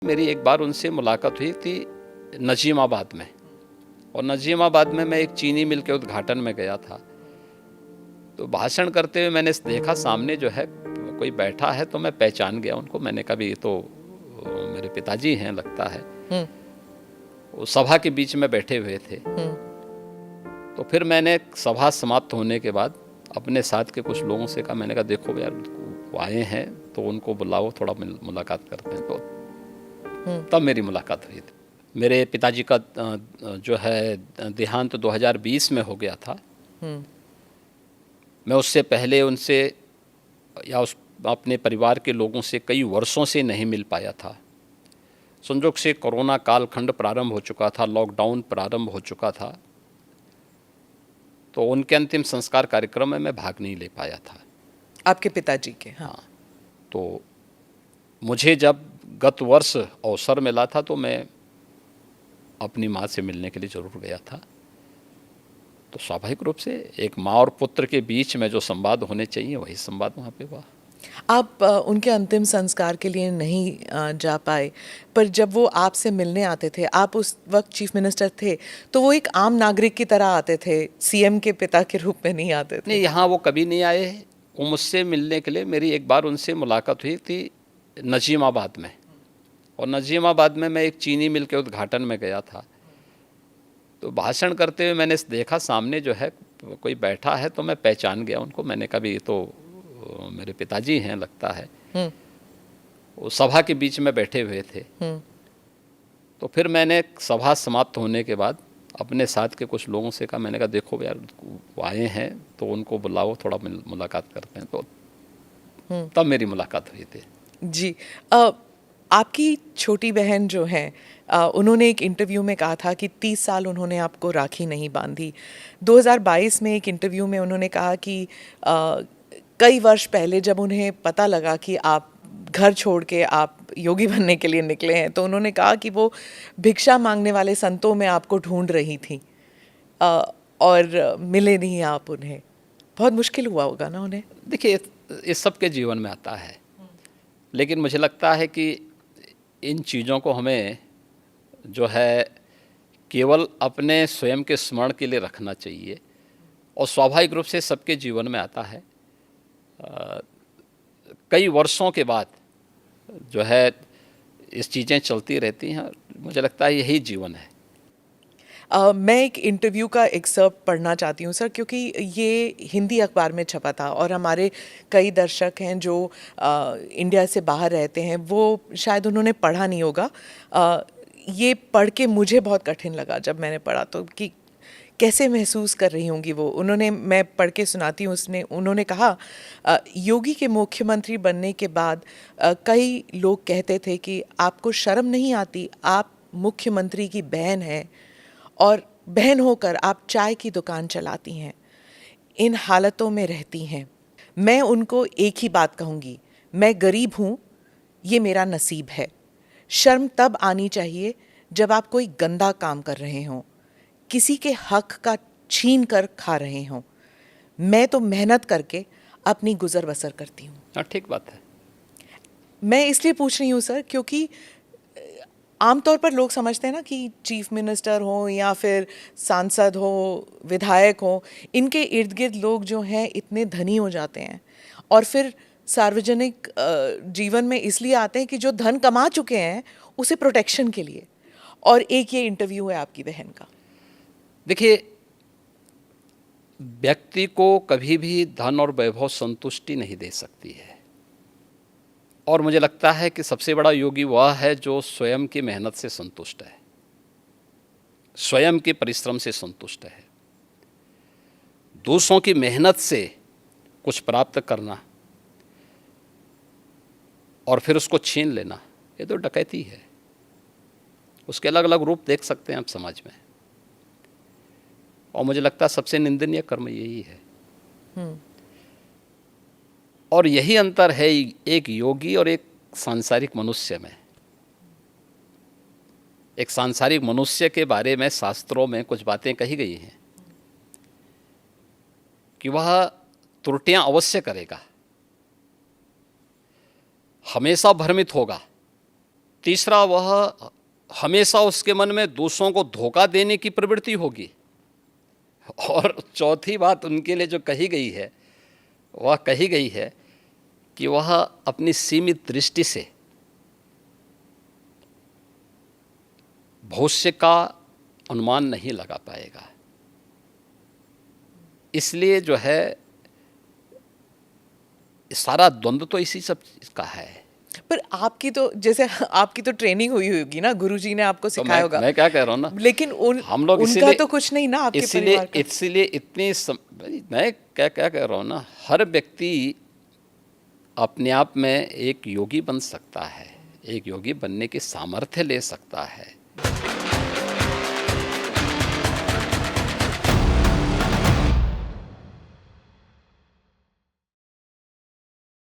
मेरी एक बार उनसे मुलाकात हुई थी नजीमाबाद में। और नजीमाबाद में मैं एक चीनी मिल के उद्घाटन में गया था। तो भाषण करते हुए मैंने देखा सामने जो है कोई बैठा है, तो मैं पहचान गया उनको। मैंने कहा भी ये तो मेरे पिताजी हैं लगता है। वो सभा के बीच में बैठे हुए थे। तो फिर मैंने सभा समाप्त होने के बाद अपने साथ के कुछ लोगों से कहा, मैंने कहा देखो यार वो आए हैं तो उनको बुलाओ, थोड़ा मुलाकात करते हैं। तो तब मेरी मुलाकात हुई थी। मेरे पिताजी का जो है देहांत 2020 में हो गया था। मैं उससे पहले उनसे या उस अपने परिवार के लोगों से कई वर्षों से नहीं मिल पाया था। संजोग से कोरोना कालखंड प्रारंभ हो चुका था, लॉकडाउन प्रारंभ हो चुका था, तो उनके अंतिम संस्कार कार्यक्रम में मैं भाग नहीं ले पाया था। आपके पिताजी के? हाँ। तो मुझे जब गत वर्ष अवसर मिला था तो मैं अपनी माँ से मिलने के लिए ज़रूर गया था। तो स्वाभाविक रूप से एक माँ और पुत्र के बीच में जो संवाद होने चाहिए वही संवाद वहाँ पे हुआ। आप उनके अंतिम संस्कार के लिए नहीं जा पाए, पर जब वो आपसे मिलने आते थे, आप उस वक्त चीफ मिनिस्टर थे, तो वो एक आम नागरिक की तरह आते थे, सीएम के पिता के रूप में नहीं आते थे? नहीं, यहाँ वो कभी नहीं आए। वो मुझसे मिलने के लिए, मेरी एक बार उनसे मुलाकात हुई थी नजीमाबाद में। और नजीमाबाद में मैं एक चीनी मिल के उद्घाटन में गया था। तो भाषण करते हुए मैंने देखा सामने जो है कोई बैठा है, तो मैं पहचान गया उनको। मैंने कहा भी ये तो मेरे पिताजी हैं लगता है। वो सभा के बीच में बैठे हुए थे। तो फिर मैंने सभा समाप्त होने के बाद अपने साथ के कुछ लोगों से कहा, मैंने कहा देखो यार वो आए हैं तो उनको बुलाओ, थोड़ा मुलाकात करते हैं। तो तब मेरी मुलाकात हुई थी। जी। आपकी छोटी बहन जो है, उन्होंने एक इंटरव्यू में कहा था कि 30 साल उन्होंने आपको राखी नहीं बांधी। 2022 में एक इंटरव्यू में उन्होंने कहा कि कई वर्ष पहले जब उन्हें पता लगा कि आप घर छोड़ के आप योगी बनने के लिए निकले हैं, तो उन्होंने कहा कि वो भिक्षा मांगने वाले संतों में आपको ढूंढ रही थी और मिले नहीं आप उन्हें। बहुत मुश्किल हुआ होगा ना उन्हें? देखिए, ये सबके जीवन में आता है, लेकिन मुझे लगता है कि इन चीज़ों को हमें जो है केवल अपने स्वयं के स्मरण के लिए रखना चाहिए। और स्वाभाविक रूप से सबके जीवन में आता है। कई वर्षों के बाद जो है इस चीज़ें चलती रहती हैं। मुझे लगता है यही जीवन है। मैं एक इंटरव्यू का एक्सर्प्ट पढ़ना चाहती हूँ सर, क्योंकि ये हिंदी अखबार में छपा था और हमारे कई दर्शक हैं जो इंडिया से बाहर रहते हैं, वो शायद उन्होंने पढ़ा नहीं होगा। ये पढ़ के मुझे बहुत कठिन लगा जब मैंने पढ़ा, तो कि कैसे महसूस कर रही होंगी वो। मैं पढ़ के सुनाती हूँ। उन्होंने कहा, योगी के मुख्यमंत्री बनने के बाद कई लोग कहते थे कि आपको शर्म नहीं आती, आप मुख्यमंत्री की बहन हैं और बहन होकर आप चाय की दुकान चलाती हैं, इन हालतों में रहती हैं। मैं उनको एक ही बात कहूँगी, मैं गरीब हूँ, ये मेरा नसीब है। शर्म तब आनी चाहिए जब आप कोई गंदा काम कर रहे हों, किसी के हक का छीन कर खा रहे हों। मैं तो मेहनत करके अपनी गुजर बसर करती हूँ। हाँ, ठीक बात है। मैं इसलिए पूछ रही हूँ सर, क्योंकि आमतौर पर लोग समझते हैं ना कि चीफ मिनिस्टर हो या फिर सांसद हो, विधायक हो, इनके इर्द गिर्द लोग जो हैं इतने धनी हो जाते हैं और फिर सार्वजनिक जीवन में इसलिए आते हैं कि जो धन कमा चुके हैं उसे प्रोटेक्शन के लिए। और एक ये इंटरव्यू है आपकी बहन का। देखिए, व्यक्ति को कभी भी धन और वैभव संतुष्टि नहीं दे सकती है। और मुझे लगता है कि सबसे बड़ा योगी वह है जो स्वयं की मेहनत से संतुष्ट है, स्वयं के परिश्रम से संतुष्ट है। दूसरों की मेहनत से कुछ प्राप्त करना और फिर उसको छीन लेना, ये तो डकैती है। उसके अलग अलग रूप देख सकते हैं आप समाज में, और मुझे लगता है सबसे निंदनीय कर्म यही है। और यही अंतर है एक योगी और एक सांसारिक मनुष्य में। एक सांसारिक मनुष्य के बारे में शास्त्रों में कुछ बातें कही गई हैं कि वह त्रुटियां अवश्य करेगा, हमेशा भ्रमित होगा, तीसरा, वह हमेशा उसके मन में दूसरों को धोखा देने की प्रवृत्ति होगी। और चौथी बात उनके लिए जो कही गई है, वह कही गई है कि वह अपनी सीमित दृष्टि से भविष्य का अनुमान नहीं लगा पाएगा। इसलिए जो है सारा द्वंद्व तो इसी सब का है। पर आपकी तो, जैसे आपकी तो ट्रेनिंग हुई होगी ना, गुरुजी ने आपको तो सिखाया होगा। मैं क्या कह रहा हूँ ना, लेकिन हम लोग उनका तो कुछ नहीं ना आपके परिवार का। इसीलिए मैं क्या क्या कह रहा हूँ ना, हर व्यक्ति अपने आप में एक योगी बन सकता है, एक योगी बनने की सामर्थ्य ले सकता है।